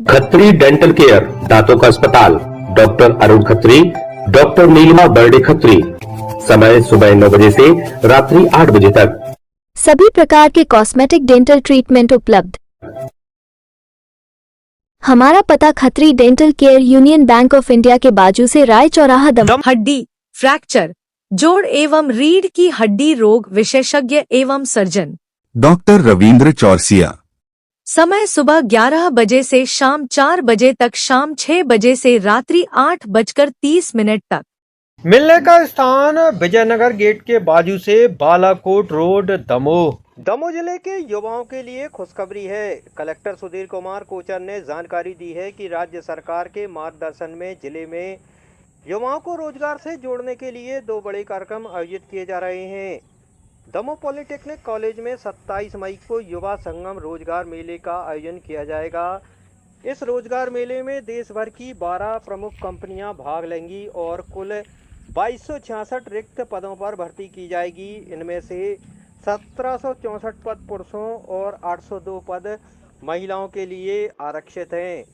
Khatri dental care, दांतों का अस्पताल, डॉक्टर अरुण खत्री, डॉक्टर नीलिमा बर्डे खत्री। समय सुबह 9 बजे से रात्रि 8 बजे तक। सभी प्रकार के कॉस्मेटिक डेंटल ट्रीटमेंट उपलब्ध। हमारा पता Khatri dental care, union bank of India के बाजू से, राय चौराहा, दम। हड्डी, फ्रैक्चर, जोड़ एवं रीढ़ की हड्डी रोग विशेषज्ञ एवं सर्जन डॉक्टर रविंद्र चौरसिया। समय सुबह 11 बजे से शाम 4 बजे तक, शाम 6 बजे से रात्रि 8:30 तक। मिलने का स्थान विजयनगर गेट के बाजू से बालाकोट रोड, दमोह। दमोह जिले के युवाओं के लिए खुशखबरी है। कलेक्टर सुधीर कुमार कोचर ने जानकारी दी है कि राज्य सरकार के मार्गदर्शन में जिले में युवाओं को रोजगार से जोड़ने के लिए 2 बड़े कार्यक्रम आयोजित किए जा रहे हैं। दमोह पॉलिटेक्निक कॉलेज में 27 मई को युवा संगम रोजगार मेले का आयोजन किया जाएगा। इस रोजगार मेले में देश भर की 12 प्रमुख कंपनियां भाग लेंगी और कुल 2266 रिक्त पदों पर भर्ती की जाएगी। इनमें से 1764 पद पुरुषों और 802 पद महिलाओं के लिए आरक्षित हैं।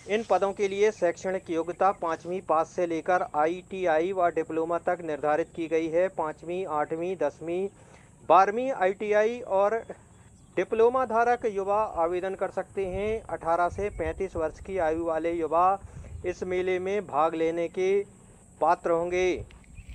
इन पदों के लिए शैक्षणिक योग्यता 5वीं पास से लेकर ITI व डिप्लोमा तक निर्धारित की गई है। 5वीं, 8वीं, 10वीं, 12वीं ITI और डिप्लोमा धारक युवा आवेदन कर सकते हैं। 18 से 35 वर्ष की आयु वाले युवा इस मेले में भाग लेने के पात्र होंगे।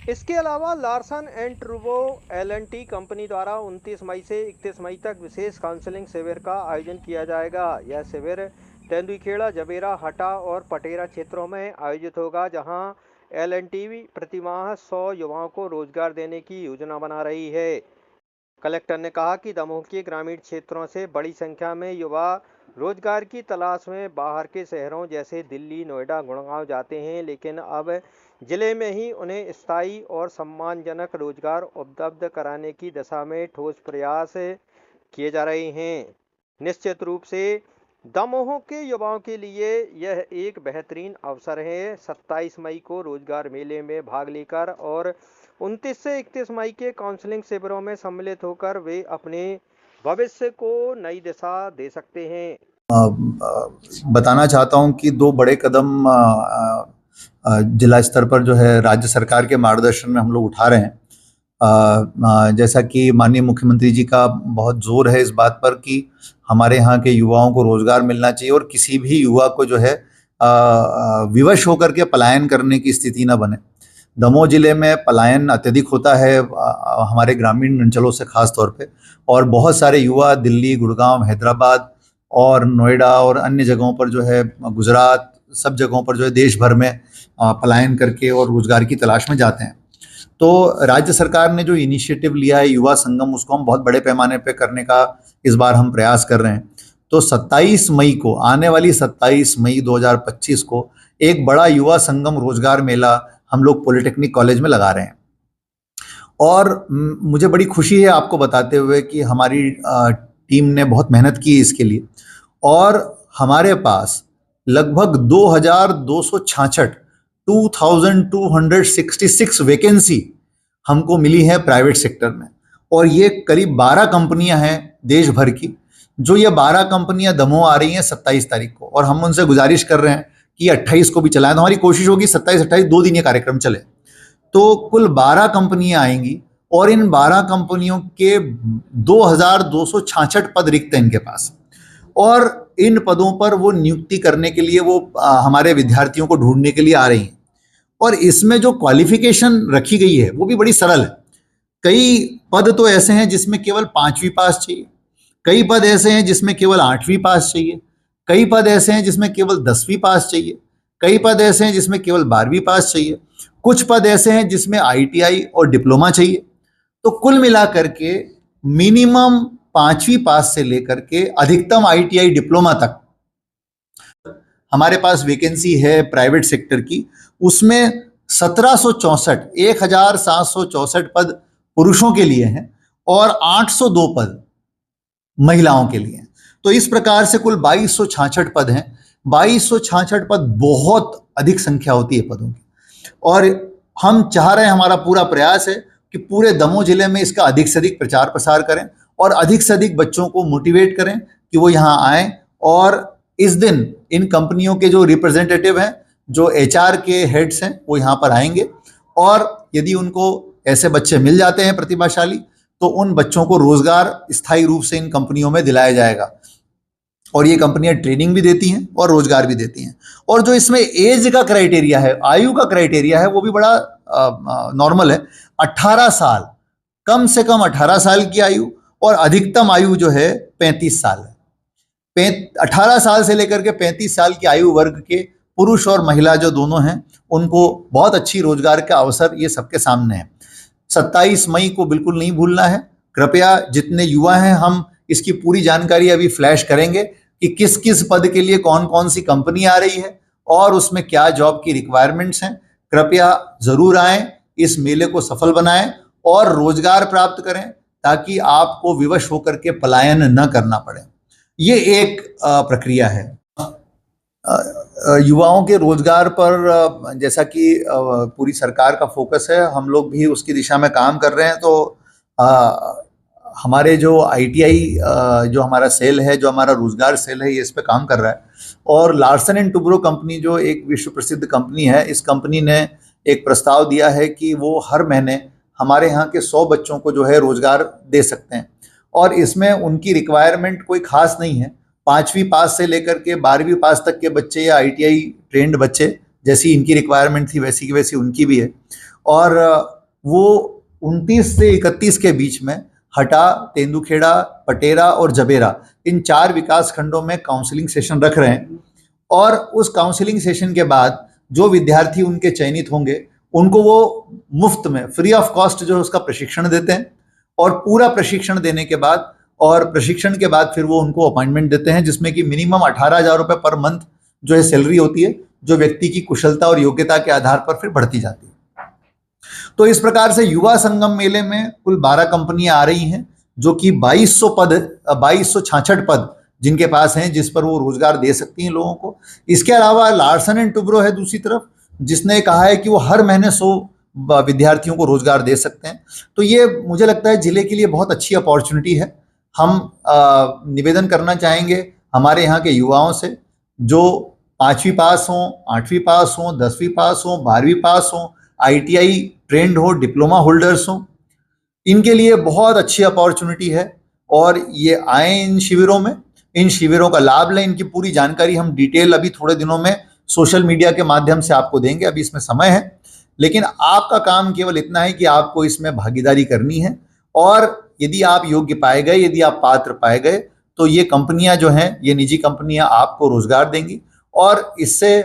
इसके अलावा Larsen and Toubro L&T company द्वारा 29 मई से 31 मई तक विशेष काउंसलिंग शिविर का आयोजन किया जाएगा। यह शिविर तेंदुखेड़ा, जबेरा, हटा और पटेरा क्षेत्रों में आयोजित होगा, जहां L&T प्रतिमाह 100 युवाओं को रोजगार देने की योजना बना रही है। कलेक्टर ने कहा कि दमोह के ग्रामीण क्षेत्रों से बड़ी संख्या में युवा रोजगार की तलाश में बाहर के शहरों जैसे दिल्ली, नोएडा, गुड़गांव जाते हैं, लेकिन अब जिले में ही उन्हें स्थायी और सम्मानजनक रोजगार उपलब्ध कराने की दिशा में ठोस प्रयास किए जा रहे हैं। निश्चित रूप से दमोह के युवाओं के लिए यह एक बेहतरीन अवसर है। 27 मई को रोजगार मेले में भाग लेकर और 29 से 31 मई के काउंसलिंग शिविरों में सम्मिलित होकर वे अपने भविष्य को नई दिशा दे सकते हैं। बताना चाहता हूं कि 2 बड़े कदम जिला स्तर पर जो है राज्य सरकार के मार्गदर्शन में हम लोग उठा रहे हैं। जैसा कि माननीय मुख्यमंत्री जी का बहुत जोर है इस बात पर कि हमारे यहाँ के युवाओं को रोजगार मिलना चाहिए और किसी भी युवा को जो है विवश होकर के पलायन करने की स्थिति न बने। दमोह जिले में पलायन अत्यधिक होता है हमारे ग्रामीण अंचलों से खास तौर पे, और बहुत सारे युवा दिल्ली, गुड़गांव, हैदराबाद और नोएडा और अन्य जगहों पर जो है, गुजरात, सब जगहों पर जो है देश भर में पलायन करके और रोजगार की तलाश में जाते हैं। तो राज्य सरकार ने जो इनिशिएटिव लिया है युवा संगम, उसको हम बहुत बड़े पैमाने पे करने का इस बार हम प्रयास कर रहे हैं। तो 27 मई को, आने वाली 27 मई 2025 को एक बड़ा युवा संगम रोजगार मेला हम लोग पॉलिटेक्निक कॉलेज में लगा रहे हैं। और मुझे बड़ी खुशी है आपको बताते हुए कि हमारी टीम ने बहुत मेहनत की इसके लिए, और हमारे पास लगभग 2266 वैकेंसी हमको मिली है प्राइवेट सेक्टर में। और ये करीब 12 कंपनियां हैं देश भर की, जो ये 12 कंपनियां दमोह आ रही हैं 27 तारीख को, और हम उनसे गुजारिश कर रहे हैं कि 28 को भी चलाएं। तो हमारी कोशिश होगी 27-28 2 दिन ये कार्यक्रम चले। तो कुल 12 कंपनियां आएंगी और इन 12 कंपनियों के 2266 पद रिक्त हैं इनके पास, और इन पदों पर वो नियुक्ति करने के लिए वो हमारे विद्यार्थियों को ढूंढने के लिए आ रही हैं। और इसमें जो क्वालिफिकेशन रखी गई है वो भी बड़ी सरल है। कई पद तो ऐसे हैं जिसमें केवल 5वीं पास चाहिए, कई पद ऐसे हैं जिसमें केवल 8वीं पास चाहिए, कई पद ऐसे हैं जिसमें केवल 10वीं पास चाहिए, कई पद ऐसे हैं जिसमें केवल 12वीं पास चाहिए, कुछ पद ऐसे हैं जिसमें ITI और डिप्लोमा चाहिए। तो कुल मिलाकर के मिनिमम 5वीं पास से लेकर के अधिकतम ITI डिप्लोमा तक हमारे पास वैकेंसी है प्राइवेट सेक्टर की। उसमें 1764 पद पुरुषों के लिए हैं और 802 पद महिलाओं के लिए हैं। तो इस प्रकार से कुल 2266 पद हैं। 2266 पद बहुत अधिक संख्या होती है पदों की, और हम चाह रहे हैं, हमारा पूरा प्रयास है कि पूरे दमोह जिले में इसका अधिक से अधिक प्रचार प्रसार करें और अधिक से अधिक बच्चों को मोटिवेट करें कि वो यहाँ आएं और इस दिन इन कंपनियों के जो रिप्रेजेंटेटिव हैं, जो HR के हेड्स हैं, वो यहाँ पर आएंगे और यदि उनको ऐसे बच्चे मिल जाते हैं प्रतिभाशाली, तो उन बच्चों को रोजगार स्थायी रूप से इन कंपनियों में दिलाया जाएगा। और ये कंपनियां ट्रेनिंग भी देती हैं और रोजगार भी देती हैं। और जो इसमें एज का क्राइटेरिया है, आयु का क्राइटेरिया है, वो भी बड़ा नॉर्मल है। 18 साल, कम से कम 18 साल की आयु और अधिकतम आयु जो है 35 साल है। 18 साल से लेकर के 35 साल की आयु वर्ग के पुरुष और महिला जो दोनों हैं, उनको बहुत अच्छी रोजगार का अवसर ये सबके सामने है। 27 मई को बिल्कुल नहीं भूलना है। कृपया जितने युवा हैं, हम इसकी पूरी जानकारी अभी फ्लैश करेंगे कि किस किस पद के लिए कौन कौन सी कंपनी आ रही है और उसमें क्या जॉब की रिक्वायरमेंट्स हैं। कृपया जरूर आएं, इस मेले को सफल बनाएं और रोजगार प्राप्त करें, ताकि आपको विवश होकर के पलायन न करना पड़े। ये एक प्रक्रिया है। युवाओं के रोजगार पर जैसा कि पूरी सरकार का फोकस है, हम लोग भी उसकी दिशा में काम कर रहे हैं। तो हमारे जो ITI जो हमारा सेल है, जो हमारा रोजगार सेल है, ये इस पे काम कर रहा है। और लार्सन एंड टुब्रो कंपनी जो एक विश्व प्रसिद्ध कंपनी है, इस कंपनी ने एक प्रस्ताव दिया है कि वो हर महीने हमारे यहाँ के 100 बच्चों को जो है रोजगार दे सकते हैं। और इसमें उनकी रिक्वायरमेंट कोई खास नहीं है। 5वीं पास से लेकर के 12वीं पास तक के बच्चे या ITI ट्रेंड बच्चे, जैसी इनकी रिक्वायरमेंट थी वैसी की वैसी उनकी भी है। और वो 29 से 31 के बीच में हटा, तेंदुखेड़ा, पटेरा और जबेरा, इन 4 विकास खंडों में काउंसलिंग सेशन रख रहे हैं। और उस काउंसलिंग सेशन के बाद जो विद्यार्थी उनके चयनित होंगे, उनको वो मुफ्त में, फ्री ऑफ कॉस्ट जो उसका प्रशिक्षण देते हैं। और पूरा प्रशिक्षण देने के बाद और प्रशिक्षण के बाद फिर वो उनको अपॉइंटमेंट देते हैं, जिसमें कि मिनिमम 18,000 रुपये पर मंथ जो है सैलरी होती है, जो व्यक्ति की कुशलता और योग्यता के आधार पर फिर बढ़ती जाती है। तो इस प्रकार से युवा संगम मेले में कुल 12 कंपनियां आ रही हैं, जो कि 2266 पद जिनके पास हैं, जिस पर वो रोजगार दे सकती हैं लोगों को। इसके अलावा लार्सन एंड टुब्रो है दूसरी तरफ, जिसने कहा है कि वो हर महीने 100 विद्यार्थियों को रोजगार दे सकते हैं। तो ये मुझे लगता है जिले के लिए बहुत अच्छी अपॉर्चुनिटी है। हम निवेदन करना चाहेंगे हमारे यहाँ के युवाओं से, जो 5वीं पास हों, 8वीं पास हों, 10वीं पास हों, 12वीं पास हों, ITI ट्रेंड हो, डिप्लोमा होल्डर्स हों, इनके लिए बहुत अच्छी अपॉर्चुनिटी है। और ये आए इन शिविरों में, इन शिविरों का लाभ लें। इनकी पूरी जानकारी हम डिटेल अभी थोड़े दिनों में सोशल मीडिया के माध्यम से आपको देंगे। अभी इसमें समय है, लेकिन आपका काम केवल इतना है कि आपको इसमें भागीदारी करनी है। और यदि आप योग्य पाए गए, यदि आप पात्र पाए गए, तो ये कंपनियां जो हैं, ये निजी कंपनियां आपको रोजगार देंगी। और इससे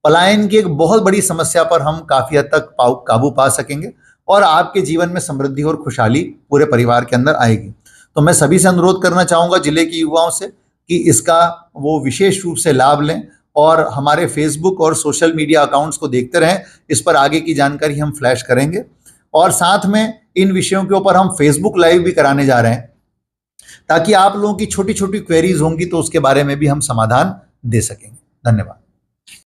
पलायन की एक बहुत बड़ी समस्या पर हम काफी हद तक काबू पा सकेंगे और आपके जीवन में समृद्धि और खुशहाली पूरे परिवार के अंदर आएगी। तो मैं सभी से अनुरोध करना चाहूँगा जिले के युवाओं से कि इसका वो विशेष रूप से लाभ लें और हमारे फेसबुक और सोशल मीडिया अकाउंट्स को देखते रहें। इस पर आगे की जानकारी हम फ्लैश करेंगे और साथ में इन विषयों के ऊपर हम फेसबुक लाइव भी कराने जा रहे हैं, ताकि आप लोगों की छोटी छोटी क्वेरीज होंगी तो उसके बारे में भी हम समाधान दे सकेंगे। धन्यवाद।